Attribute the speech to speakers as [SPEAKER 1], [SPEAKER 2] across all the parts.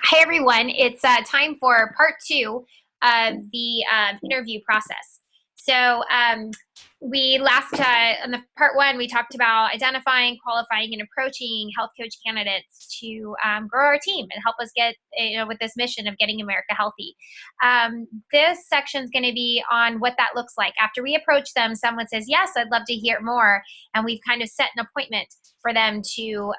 [SPEAKER 1] Hi, everyone. It's time for part two of the interview process. So we last, in the part one, we talked about identifying, qualifying, and approaching health coach candidates to grow our team and help us get, with this mission of getting America healthy. This section is going to be on what that looks like. After we approach them, someone says, yes, I'd love to hear more. And we've kind of set an appointment for them to,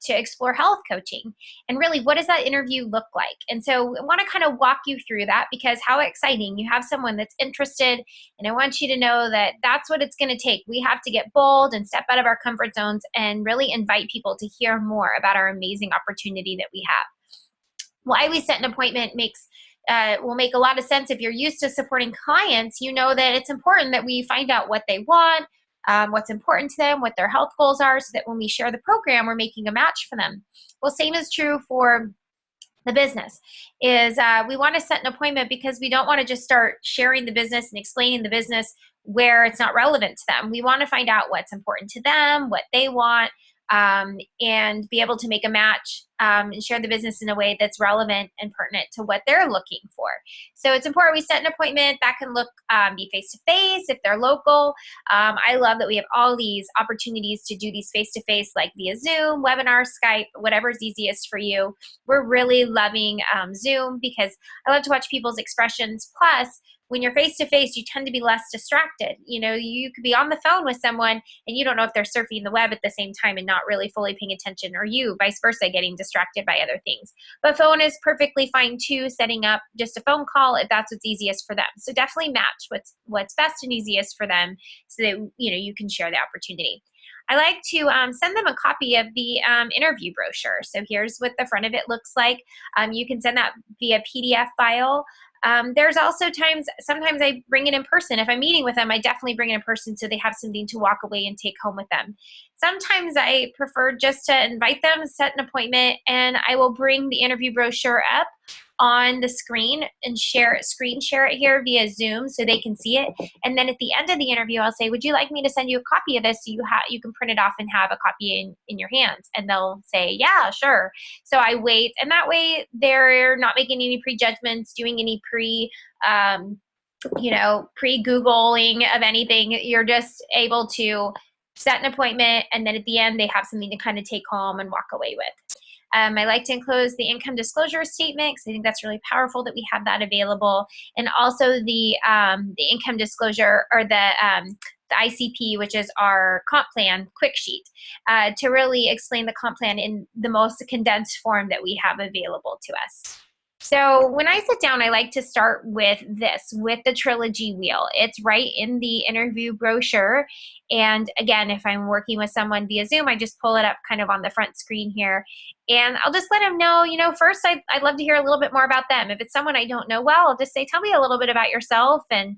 [SPEAKER 1] to explore health coaching. And really, what does that interview look like? And so I want to kind of walk you through that, because how exciting. You have someone that's interested, and I want you to know that that's what it's going to take. We have to get bold and step out of our comfort zones and really invite people to hear more about our amazing opportunity that we have. Why we set an appointment will make a lot of sense. If you're used to supporting clients, you know that it's important that we find out what they want, what's important to them, what their health goals are, so that when we share the program, we're making a match for them. Well, same is true for the business. We want to set an appointment because we don't want to just start sharing the business and explaining the business where it's not relevant to them. We want to find out what's important to them, what they want, and be able to make a match and share the business in a way that's relevant and pertinent to what they're looking for. So it's important we set an appointment. That can be face-to-face if they're local. I love that we have all these opportunities to do these face-to-face, like via Zoom, webinar, Skype, whatever's easiest for you. We're really loving Zoom because I love to watch people's expressions. Plus, when you're face-to-face, you tend to be less distracted. You could be on the phone with someone and you don't know if they're surfing the web at the same time and not really fully paying attention, or you, vice versa, getting distracted by other things. But phone is perfectly fine too, setting up just a phone call if that's what's easiest for them. So definitely match what's best and easiest for them so that you can share the opportunity. I like to send them a copy of the interview brochure. So here's what the front of it looks like. You can send that via PDF file. There's also sometimes I bring it in person. If I'm meeting with them, I definitely bring it in person so they have something to walk away and take home with them. Sometimes I prefer just to invite them, set an appointment, and I will bring the interview brochure up on the screen and screen share it here via Zoom so they can see it. And then at the end of the interview, I'll say, would you like me to send you a copy of this so you can print it off and have a copy in your hands? And they'll say, yeah, sure. So I wait, and that way they're not making any prejudgments, doing any pre-Googling of anything. You're just able to set an appointment, and then at the end, they have something to kind of take home and walk away with. I like to enclose the income disclosure statement because I think that's really powerful that we have that available, and also the income disclosure, or the ICP, which is our comp plan quick sheet, to really explain the comp plan in the most condensed form that we have available to us. So when I sit down, I like to start with the Trilogy Wheel. It's right in the interview brochure. And again, if I'm working with someone via Zoom, I just pull it up kind of on the front screen here. And I'll just let them know, first I'd love to hear a little bit more about them. If it's someone I don't know well, I'll just say, tell me a little bit about yourself and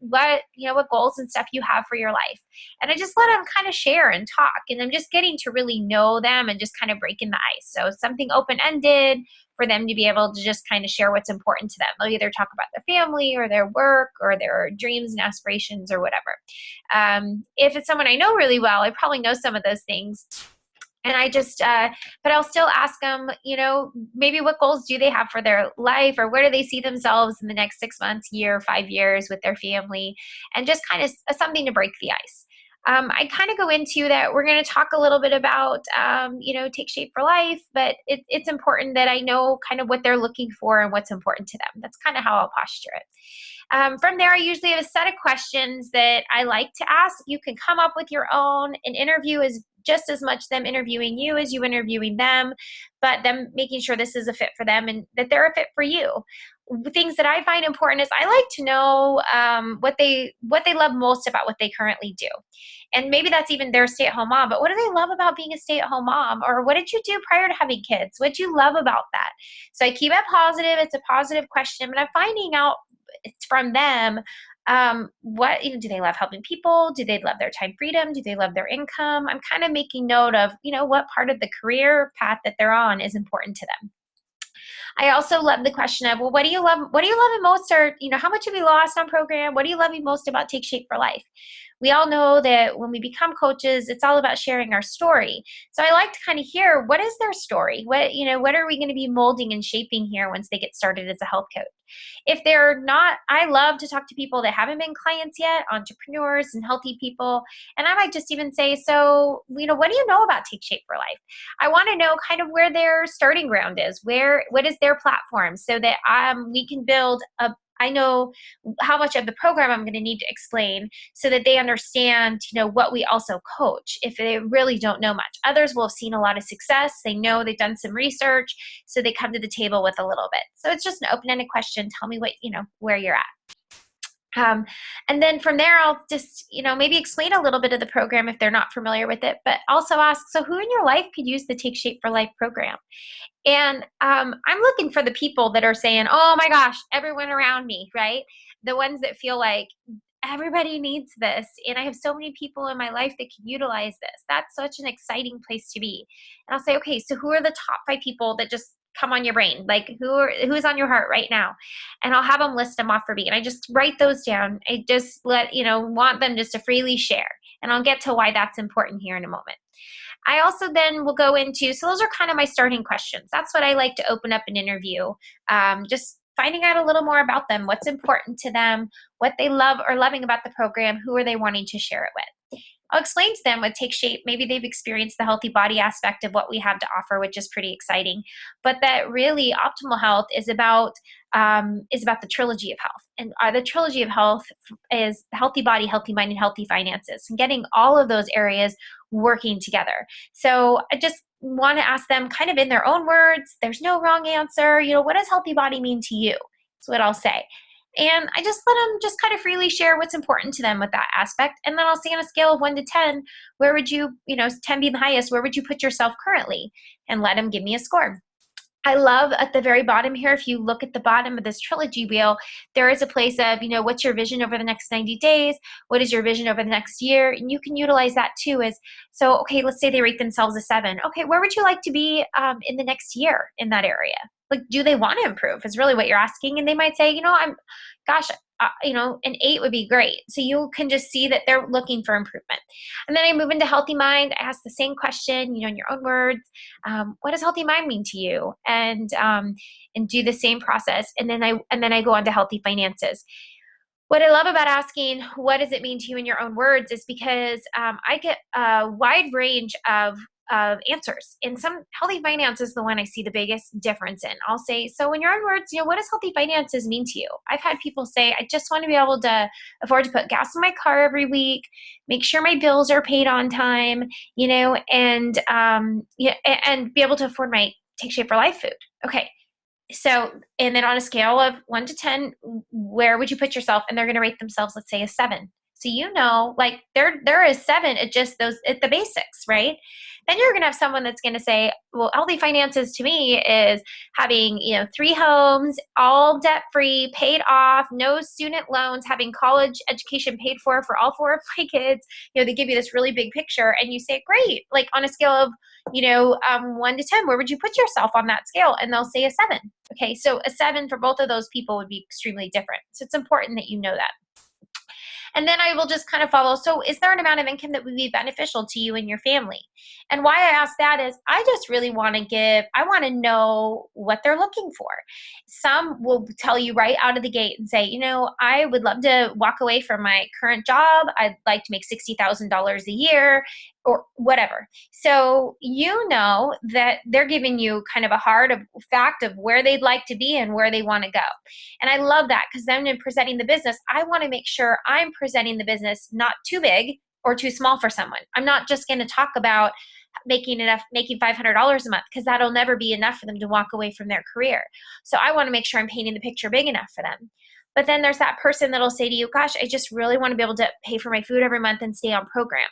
[SPEAKER 1] what goals and stuff you have for your life. And I just let them kind of share and talk. And I'm just getting to really know them and just kind of breaking the ice. So something open-ended for them to be able to just kind of share what's important to them. They'll either talk about their family or their work or their dreams and aspirations or whatever. If it's someone I know really well, I probably know some of those things. And I just, but I'll still ask them, maybe what goals do they have for their life, or where do they see themselves in the next 6 months, year, 5 years with their family, and just kind of something to break the ice. I kind of go into that. We're going to talk a little bit about, take shape for life, but it's important that I know kind of what they're looking for and what's important to them. That's kind of how I'll posture it. From there, I usually have a set of questions that I like to ask. You can come up with your own. An interview is just as much them interviewing you as you interviewing them, but them making sure this is a fit for them and that they're a fit for you. Things that I find important is I like to know what they love most about what they currently do. And maybe that's even their stay-at-home mom, but what do they love about being a stay-at-home mom? Or what did you do prior to having kids? What do you love about that? So I keep it positive. It's a positive question, but I'm finding out from them do they love helping people? Do they love their time freedom? Do they love their income? I'm kind of making note of, what part of the career path that they're on is important to them. I also love the question of, well, what do you love? What do you love most? Or, how much have you lost on program? What do you love most about Take Shape for Life? we all know that when we become coaches, it's all about sharing our story. So I like to kind of hear, what is their story? What are we going to be molding and shaping here once they get started as a health coach? If they're not, I love to talk to people that haven't been clients yet, entrepreneurs and healthy people. And I might just even say, so, what do you know about Take Shape for Life? I want to know kind of where their starting ground is, what is their platform, so that we can build I know how much of the program I'm going to need to explain, so that they understand, what we also coach, if they really don't know much. Others will have seen a lot of success. They know they've done some research, so they come to the table with a little bit. So it's just an open-ended question. Tell me where you're at. And then from there, I'll just, maybe explain a little bit of the program if they're not familiar with it, but also ask, so who in your life could use the Take Shape for Life program? And I'm looking for the people that are saying, oh my gosh, everyone around me, right? The ones that feel like everybody needs this. And I have so many people in my life that can utilize this. That's such an exciting place to be. And I'll say, okay, so who are the top 5 people that just come on your brain? Like who's on your heart right now? And I'll have them list them off for me. And I just write those down. I just want them just to freely share. And I'll get to why that's important here in a moment. I also then will go into, so those are kind of my starting questions. That's what I like to open up an interview, just finding out a little more about them, what's important to them, what they love or loving about the program, who are they wanting to share it with. I'll explain to them what Take Shape. Maybe they've experienced the healthy body aspect of what we have to offer, which is pretty exciting, but that really optimal health is about the trilogy of health. And the trilogy of health is healthy body, healthy mind, and healthy finances, and getting all of those areas working together. So I just want to ask them kind of in their own words. There's no wrong answer. What does healthy body mean to you? That's what I'll say. And I just let them just kind of freely share what's important to them with that aspect. And then I'll say, on a scale of 1 to 10, where would you, 10 being the highest, where would you put yourself currently? And let them give me a score. I love at the very bottom here, if you look at the bottom of this trilogy wheel, there is a place of, what's your vision over the next 90 days? What is your vision over the next year? And you can utilize that too okay, let's say they rate themselves a 7. Okay, where would you like to be in the next year in that area? Like, do they want to improve is really what you're asking. And they might say, an 8 would be great. So you can just see that they're looking for improvement. And then I move into healthy mind. I ask the same question, in your own words. What does healthy mind mean to you? And do the same process. And then I go on to healthy finances. What I love about asking, what does it mean to you in your own words, is because I get a wide range of answers. And some healthy finance is the one I see the biggest difference in. I'll say, so in your own words, what does healthy finances mean to you? I've had people say, I just want to be able to afford to put gas in my car every week, make sure my bills are paid on time, and be able to afford my Take Shape for Life food. Okay. So, and then on a scale of 1 to 10, where would you put yourself? And they're going to rate themselves, let's say, a 7. So, like there is 7 at just at the basics, right? Then you're going to have someone that's going to say, well, healthy finances to me is having, 3 homes, all debt free, paid off, no student loans, having college education paid for all 4 of my kids. They give you this really big picture, and you say, great. Like on a scale of, 1 to 10, where would you put yourself on that scale? And they'll say a 7. Okay. So a 7 for both of those people would be extremely different. So it's important that you know that. And then I will just kind of follow. So is there an amount of income that would be beneficial to you and your family? And why I ask that is I just really want to know what they're looking for. Some will tell you right out of the gate and say, I would love to walk away from my current job. I'd like to make $60,000 a year or whatever. So that they're giving you kind of a hard fact of where they'd like to be and where they want to go. And I love that, because then in presenting the business, I want to make sure I'm presenting the business not too big or too small for someone. I'm not just going to talk about making $500 a month, because that'll never be enough for them to walk away from their career. So I want to make sure I'm painting the picture big enough for them. But then there's that person that'll say to you, gosh, I just really want to be able to pay for my food every month and stay on program.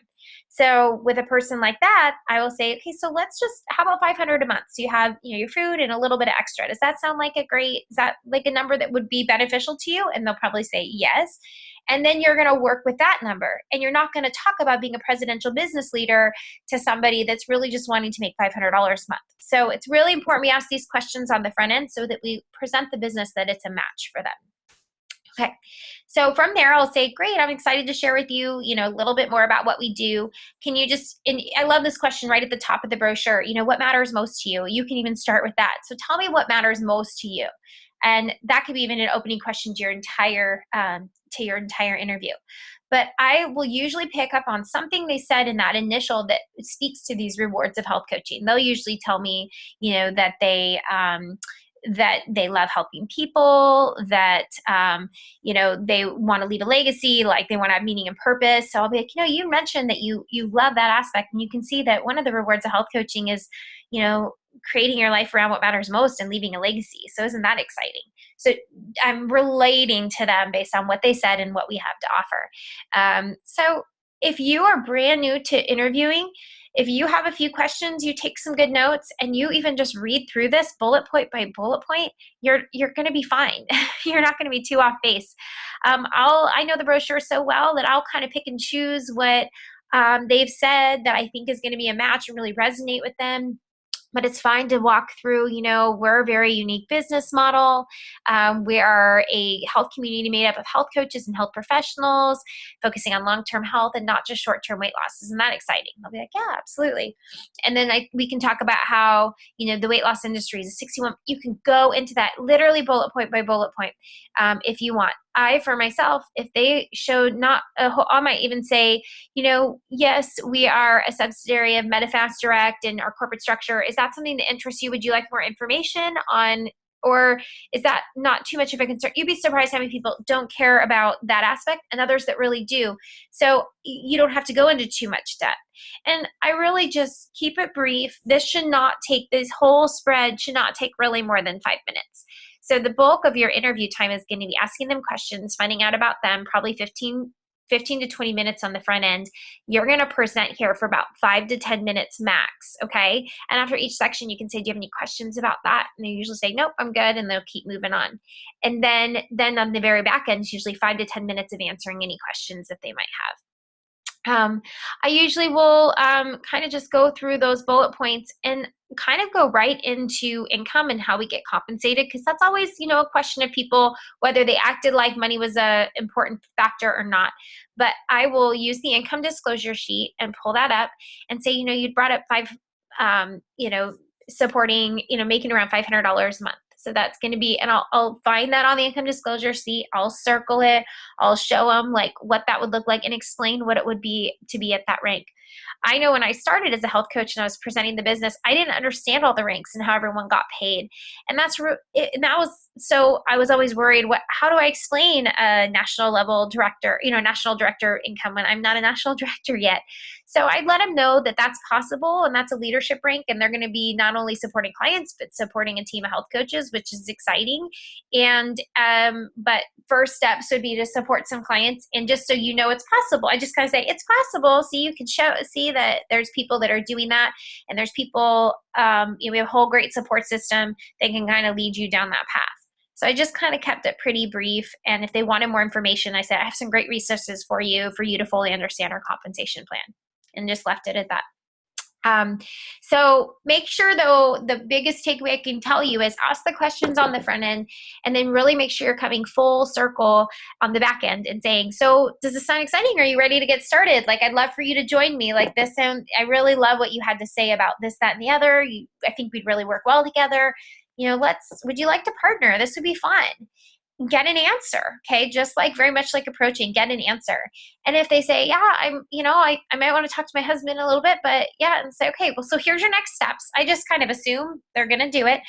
[SPEAKER 1] So with a person like that, I will say, okay, so how about $500 a month? So you have, your food and a little bit of extra. Does that sound like is that like a number that would be beneficial to you? And they'll probably say yes. And then you're going to work with that number. And you're not going to talk about being a presidential business leader to somebody that's really just wanting to make $500 a month. So it's really important we ask these questions on the front end so that we present the business that it's a match for them. Okay. So from there, I'll say, great, I'm excited to share with you, a little bit more about what we do. Can you just, and I love this question right at the top of the brochure, what matters most to you? You can even start with that. So tell me what matters most to you. And that could be even an opening question to your entire interview. But I will usually pick up on something they said in that initial that speaks to these rewards of health coaching. They'll usually tell me, that they love helping people, that they want to leave a legacy, like they want to have meaning and purpose. So I'll be like, you mentioned that you love that aspect, and you can see that one of the rewards of health coaching is, creating your life around what matters most and leaving a legacy. So isn't that exciting? So I'm relating to them based on what they said and what we have to offer. So if you are brand new to interviewing, if you have a few questions, you take some good notes, and you even just read through this bullet point by bullet point, you're going to be fine. You're not going to be too off base. I know the brochure so well that I'll kind of pick and choose what they've said that I think is going to be a match and really resonate with them. But it's fine to walk through, we're a very unique business model. We are a health community made up of health coaches and health professionals focusing on long-term health and not just short-term weight loss. Isn't that exciting? I'll be like, yeah, absolutely. And then we can talk about how, the weight loss industry is a 61. You can go into that literally bullet point by bullet point if you want. For myself, if they showed not a whole, I might even say, yes, we are a subsidiary of Medifast Direct and our corporate structure. Is that something that interests you? Would you like more information on, or is that not too much of a concern? You'd be surprised how many people don't care about that aspect and others that really do. So you don't have to go into too much depth. And I really just keep it brief. This whole spread should not take really more than 5 minutes. So the bulk of your interview time is going to be asking them questions, finding out about them, probably 15 to 20 minutes on the front end. You're going to present here for about 5 to 10 minutes max, okay? And after each section, you can say, do you have any questions about that? And they usually say, nope, I'm good, and they'll keep moving on. And then on the very back end, it's usually 5 to 10 minutes of answering any questions that they might have. I usually will kind of just go through those bullet points and kind of go right into income and how we get compensated, because that's always, a question of people, whether they acted like money was a important factor or not. But I will use the income disclosure sheet and pull that up and say, you'd brought up supporting, making around $500 a month. So that's going to be, and I'll find that on the income disclosure sheet. I'll circle it. I'll show them like what that would look like and explain what it would be to be at that rank. I know when I started as a health coach and I was presenting the business, I didn't understand all the ranks and how everyone got paid. And so I was always worried, how do I explain a national level director, national director income when I'm not a national director yet? So I'd let them know that that's possible and that's a leadership rank, and they're going to be not only supporting clients, but supporting a team of health coaches, which is exciting. And, but first steps would be to support some clients. And just so it's possible, I just kind of say it's possible. So you can see that there's people that are doing that, and there's people, we have a whole great support system that can kind of lead you down that path. So I just kind of kept it pretty brief. And if they wanted more information, I said, I have some great resources for you to fully understand our compensation plan, and just left it at that. So make sure, though, the biggest takeaway I can tell you is ask the questions on the front end, and then really make sure you're coming full circle on the back end and saying, so does this sound exciting? Are you ready to get started? Like, I'd love for you to join me. Like this, I really love what you had to say about this, that, and the other. I think we'd really work well together. Would you like to partner? This would be fun. Get an answer, okay? Just like very much like approaching, get an answer. And if they say, yeah, I might want to talk to my husband a little bit, but yeah, and say, okay, well, so here's your next steps. I just kind of assume they're going to do it.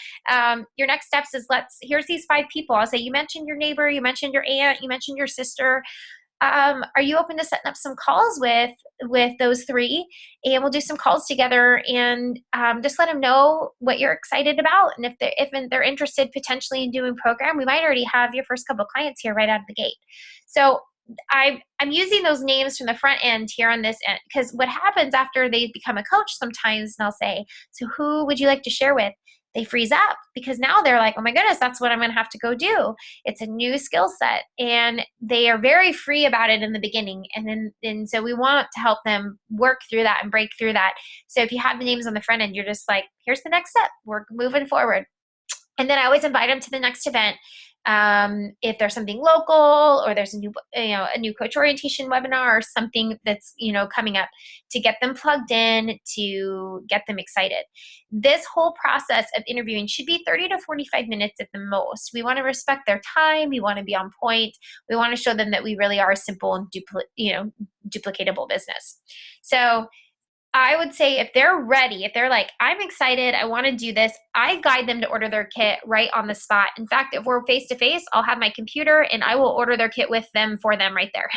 [SPEAKER 1] Your next steps is here's these 5 people. I'll say, you mentioned your neighbor, you mentioned your aunt, you mentioned your sister. Are you open to setting up some calls with those 3? And we'll do some calls together, and just let them know what you're excited about. And if they're interested potentially in doing program, we might already have your first couple clients here right out of the gate. So I'm using those names from the front end here on this end, because what happens after they become a coach sometimes, and I'll say, so who would you like to share with? They freeze up, because now they're like, oh my goodness, that's what I'm going to have to go do. It's a new skill set, and they are very free about it in the beginning. And so we want to help them work through that and break through that. So if you have the names on the front end, you're just like, here's the next step. We're moving forward. And then I always invite them to the next event. If there's something local, or there's a new coach orientation webinar or something that's, coming up, to get them plugged in, to get them excited. This whole process of interviewing should be 30 to 45 minutes at the most. We want to respect their time. We want to be on point. We want to show them that we really are a simple and duplicatable business. So I would say if they're ready, if they're like, I'm excited, I want to do this, I guide them to order their kit right on the spot. In fact, if we're face to face, I'll have my computer and I will order their kit with them for them right there.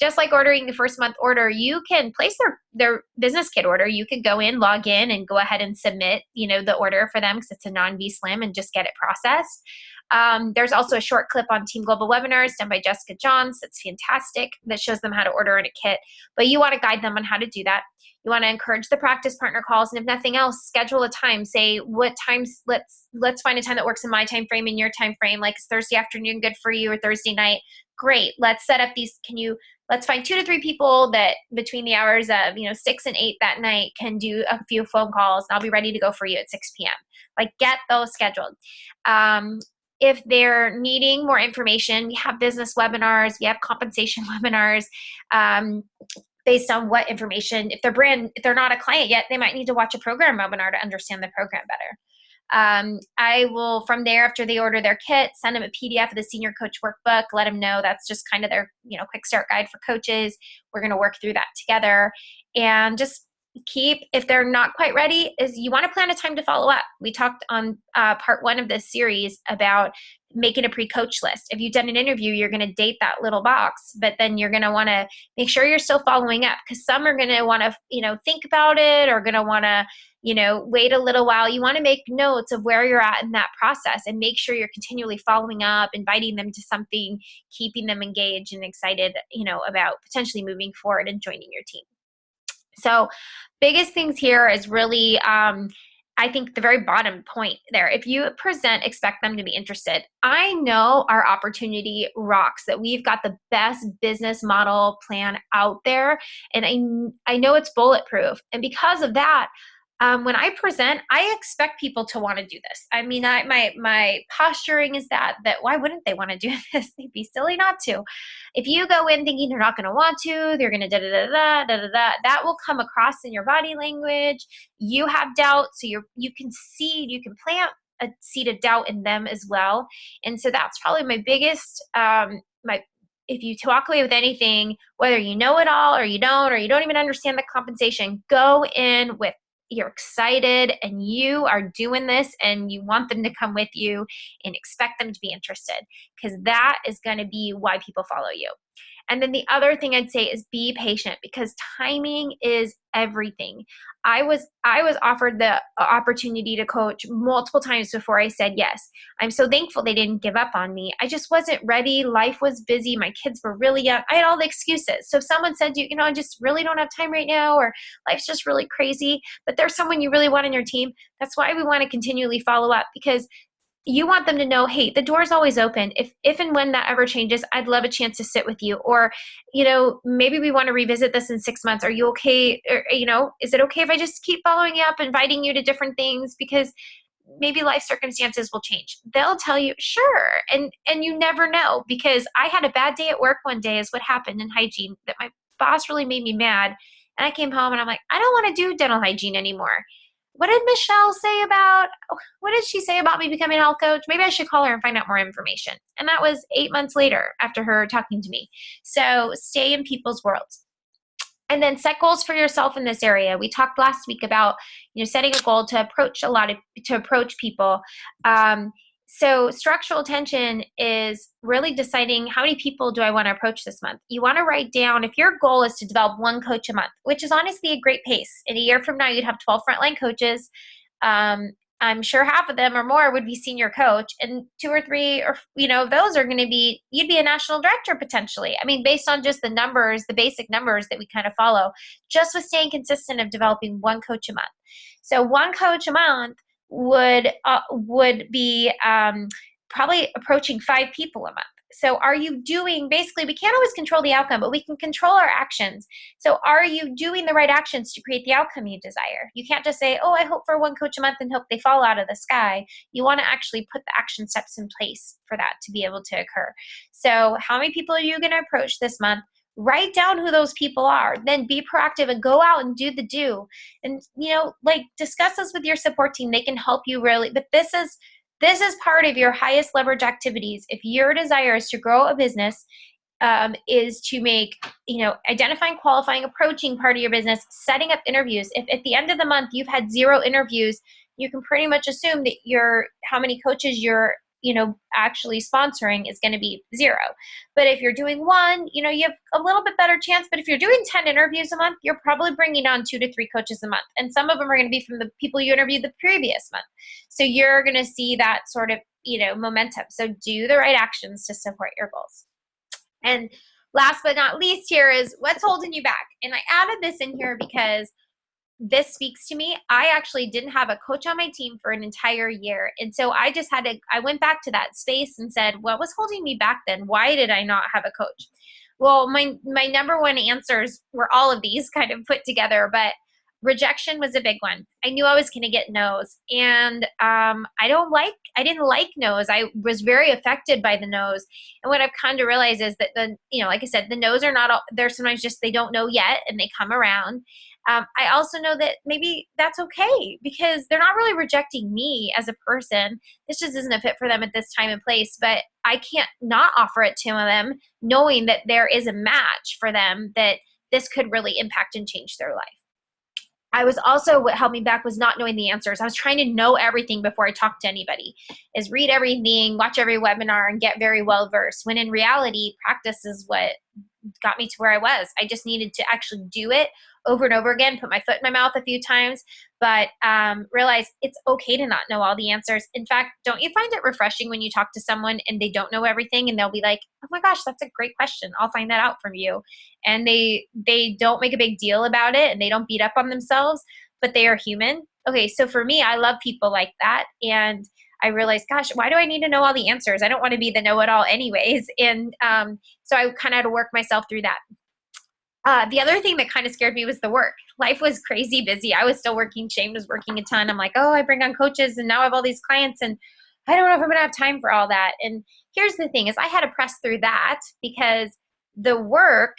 [SPEAKER 1] Just like ordering the first month order, you can place their business kit order. You could go in, log in, and go ahead and submit, the order for them because it's a non-V-Slim, and just get it processed. There's also a short clip on Team Global Webinars done by Jessica Johns that's fantastic, that shows them how to order in a kit. But you want to guide them on how to do that. You want to encourage the practice partner calls, and if nothing else, schedule a time. Say, what times, let's find a time that works in my time frame and your time frame. Like, is Thursday afternoon good for you, or Thursday night? Great. Let's set up these. Let's find 2 to 3 people that between the hours of 6 and 8 that night can do a few phone calls, and I'll be ready to go for you at 6 p.m. Like, get those scheduled. If they're needing more information, we have business webinars, we have compensation webinars. Based on what information, if they're not a client yet, they might need to watch a program webinar to understand the program better. I will, from there, after they order their kit, send them a PDF of the Senior Coach Workbook, let them know that's just kind of their, quick start guide for coaches. We're going to work through that together, and just if they're not quite ready, is you want to plan a time to follow up. We talked on part 1 of this series about making a pre-coach list. If you've done an interview, you're going to date that little box, but then you're going to want to make sure you're still following up, because some are going to want to, think about it, or going to want to, wait a little while. You want to make notes of where you're at in that process, and make sure you're continually following up, inviting them to something, keeping them engaged and excited, about potentially moving forward and joining your team. So biggest things here is really, I think the very bottom point there. If you present, expect them to be interested. I know our opportunity rocks, that we've got the best business model plan out there. And I know it's bulletproof. And because of that, when I present, I expect people to want to do this. I mean, my posturing is that why wouldn't they want to do this? They'd be silly not to. If you go in thinking they're not going to want to, they're going to da-da-da-da, that will come across in your body language. You have doubt, so you can plant a seed of doubt in them as well. And so that's probably my biggest, if you walk away with anything, whether you know it all or you don't even understand the compensation, go in with you're excited and you are doing this and you want them to come with you, and expect them to be interested, because that is going to be why people follow you. And then the other thing I'd say is be patient, because timing is everything. I was offered the opportunity to coach multiple times before I said yes. I'm so thankful they didn't give up on me. I just wasn't ready. Life was busy. My kids were really young. I had all the excuses. So if someone said, I just really don't have time right now, or life's just really crazy, but there's someone you really want on your team, that's why we want to continually follow up, because you want them to know, hey, the door's always open. If and when that ever changes, I'd love a chance to sit with you. Or, maybe we want to revisit this in 6 months. Are you okay? Or, is it okay if I just keep following you up, inviting you to different things, because maybe life circumstances will change? They'll tell you, sure. And you never know, because I had a bad day at work one day, is what happened in hygiene, that my boss really made me mad. And I came home and I'm like, I don't want to do dental hygiene anymore. What did she say about me becoming a health coach? Maybe I should call her and find out more information. And that was 8 months later after her talking to me. So stay in people's worlds. And then set goals for yourself in this area. We talked last week about, setting a goal to approach people. So structural attention is really deciding, how many people do I want to approach this month? You want to write down, if your goal is to develop 1 coach a month, which is honestly a great pace. In a year from now, you'd have 12 frontline coaches. I'm sure half of them or more would be senior coach, and 2 or 3 or those are going to be, you'd be a national director potentially. I mean, based on just the numbers, the basic numbers that we kind of follow, just with staying consistent of developing 1 coach a month. So 1 coach a month would be probably approaching 5 people a month. So are you doing, basically, we can't always control the outcome, but we can control our actions. So are you doing the right actions to create the outcome you desire? You can't just say, oh, I hope for one coach a month and hope they fall out of the sky. You want to actually put the action steps in place for that to be able to occur. So how many people are you going to approach this month? Write down who those people are, then be proactive and go out and do the do. And, like, discuss this with your support team. They can help you really, but this is part of your highest leverage activities. If your desire is to grow a business, is to make, identifying, qualifying, approaching part of your business, setting up interviews. If at the end of the month you've had 0 interviews, you can pretty much assume that how many coaches you're, actually sponsoring is going to be 0. But if you're doing 1, you have a little bit better chance. But if you're doing 10 interviews a month, you're probably bringing on 2 to 3 coaches a month. And some of them are going to be from the people you interviewed the previous month. So you're going to see that sort of, momentum. So do the right actions to support your goals. And last but not least here is what's holding you back. And I added this in here because this speaks to me. I actually didn't have a coach on my team for an entire year. And so I went back to that space and said, what was holding me back then? Why did I not have a coach? Well, my number one answers were all of these kind of put together, but rejection was a big one. I knew I was going to get no's, and I didn't like no's. I was very affected by the no's. And what I've come to realize is that like I said, the no's are not all, they're sometimes just, they don't know yet and they come around. I also know that maybe that's okay because they're not really rejecting me as a person. This just isn't a fit for them at this time and place, but I can't not offer it to them knowing that there is a match for them, that this could really impact and change their life. I was also, what held me back was not knowing the answers. I was trying to know everything before I talked to anybody, is read everything, watch every webinar, and get very well versed. When in reality, practice is what got me to where I was. I just needed to actually do it over and over again, put my foot in my mouth a few times, but realize it's okay to not know all the answers. In fact, don't you find it refreshing when you talk to someone and they don't know everything and they'll be like, oh my gosh, that's a great question. I'll find that out from you. And they don't make a big deal about it and they don't beat up on themselves, but they are human. Okay, so for me, I love people like that. And I realized, gosh, why do I need to know all the answers? I don't want to be the know-it-all anyways. And so I kind of had to work myself through that. The other thing that kind of scared me was the work. Life was crazy busy. I was still working. Shane was working a ton. I'm like, oh, I bring on coaches and now I have all these clients and I don't know if I'm going to have time for all that. And here's the thing is I had to press through that because the work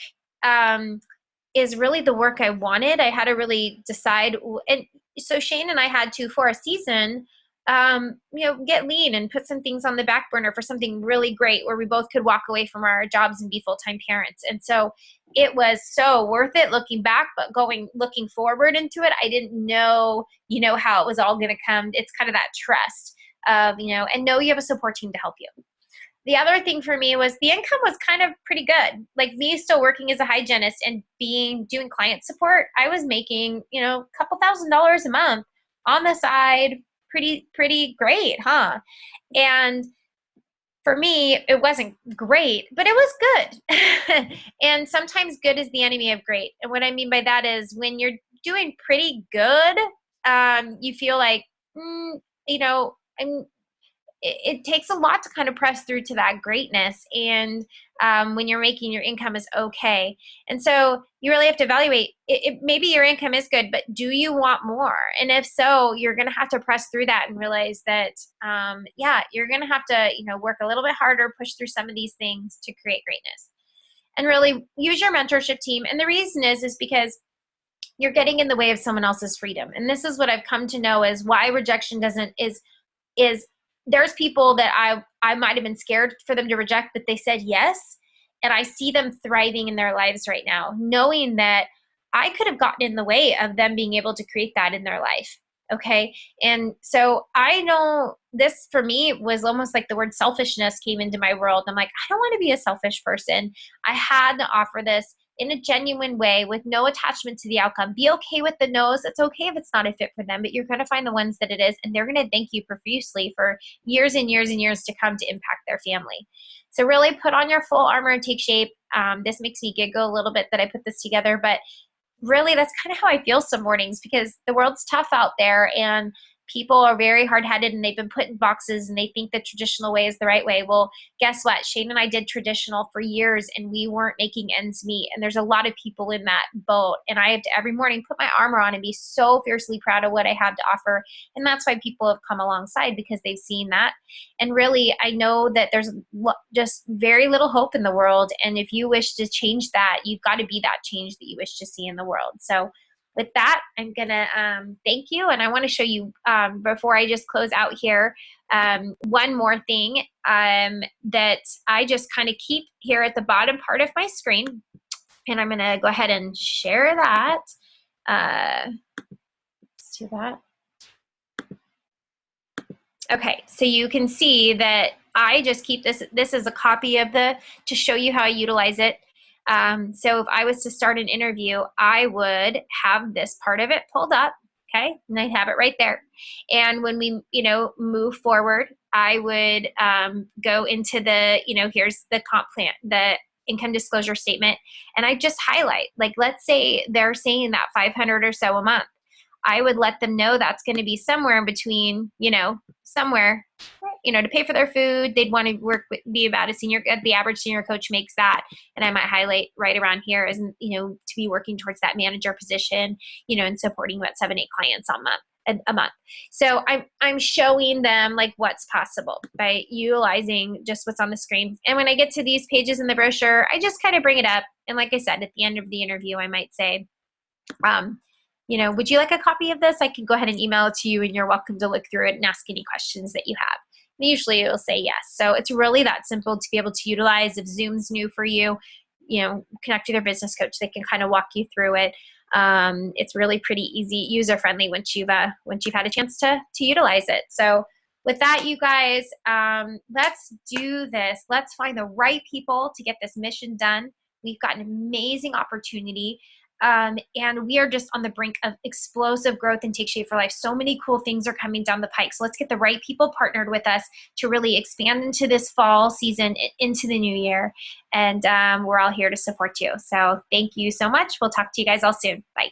[SPEAKER 1] is really the work I wanted. I had to really decide. And so Shane and I had to, for a season, get lean and put some things on the back burner for something really great where we both could walk away from our jobs and be full-time parents. And so it was so worth it looking back, but looking forward into it, I didn't know, how it was all going to come. It's kind of that trust of, and know you have a support team to help you. The other thing for me was the income was kind of pretty good. Like me still working as a hygienist and doing client support, I was making, a couple $1,000s a month on the side. Pretty great, huh? And for me, it wasn't great, but it was good. And sometimes good is the enemy of great. And what I mean by that is when you're doing pretty good, you feel like, it takes a lot to kind of press through to that greatness. And when you're making your income is okay. And so you really have to evaluate maybe your income is good, but do you want more? And if so, you're going to have to press through that and realize that, you're going to have to, work a little bit harder, push through some of these things to create greatness and really use your mentorship team. And the reason is because you're getting in the way of someone else's freedom. And this is what I've come to know is why rejection is there's people that I might have been scared for them to reject, but they said yes. And I see them thriving in their lives right now, knowing that I could have gotten in the way of them being able to create that in their life. Okay. And so I know this for me was almost like the word selfishness came into my world. I'm like, I don't want to be a selfish person. I had to offer this in a genuine way with no attachment to the outcome. Be okay with the no's. It's okay if it's not a fit for them, but you're going to find the ones that it is, and they're going to thank you profusely for years and years and years to come to impact their family. So really put on your full armor and take shape. This makes me giggle a little bit that I put this together, but really that's kind of how I feel some mornings because the world's tough out there and people are very hard-headed and they've been put in boxes and they think the traditional way is the right way. Well, guess what? Shane and I did traditional for years and we weren't making ends meet. And there's a lot of people in that boat. And I have to every morning put my armor on and be so fiercely proud of what I have to offer. And that's why people have come alongside, because they've seen that. And really, I know that there's just very little hope in the world. And if you wish to change that, you've got to be that change that you wish to see in the world. So with that, I'm going to thank you. And I want to show you, before I just close out here, one more thing that I just kind of keep here at the bottom part of my screen. And I'm going to go ahead and share that. Let's do that. Okay, so you can see that I just keep this. This is a copy of to show you how I utilize it. So if I was to start an interview, I would have this part of it pulled up, okay? And I'd have it right there. And when we, move forward, I would go into here's the comp plan, the income disclosure statement, and I just highlight, like, let's say they're saying that 500 or so a month. I would let them know that's going to be somewhere in between, somewhere, to pay for their food. They'd want to be about the average senior coach makes that. And I might highlight right around here as, to be working towards that manager position, and supporting about 7-8 clients a month. So I'm showing them like what's possible by utilizing just what's on the screen. And when I get to these pages in the brochure, I just kind of bring it up. And like I said, at the end of the interview, I might say, would you like a copy of this? I can go ahead and email it to you and you're welcome to look through it and ask any questions that you have. And usually it will say yes. So it's really that simple to be able to utilize. If Zoom's new for you, connect with your business coach. They can kind of walk you through it. It's really pretty easy, user-friendly once you've had a chance to utilize it. So with that, you guys, let's do this. Let's find the right people to get this mission done. We've got an amazing opportunity. And we are just on the brink of explosive growth and Take Shape for Life. So many cool things are coming down the pike. So let's get the right people partnered with us to really expand into this fall season, into the new year. And we're all here to support you. So thank you so much. We'll talk to you guys all soon. Bye.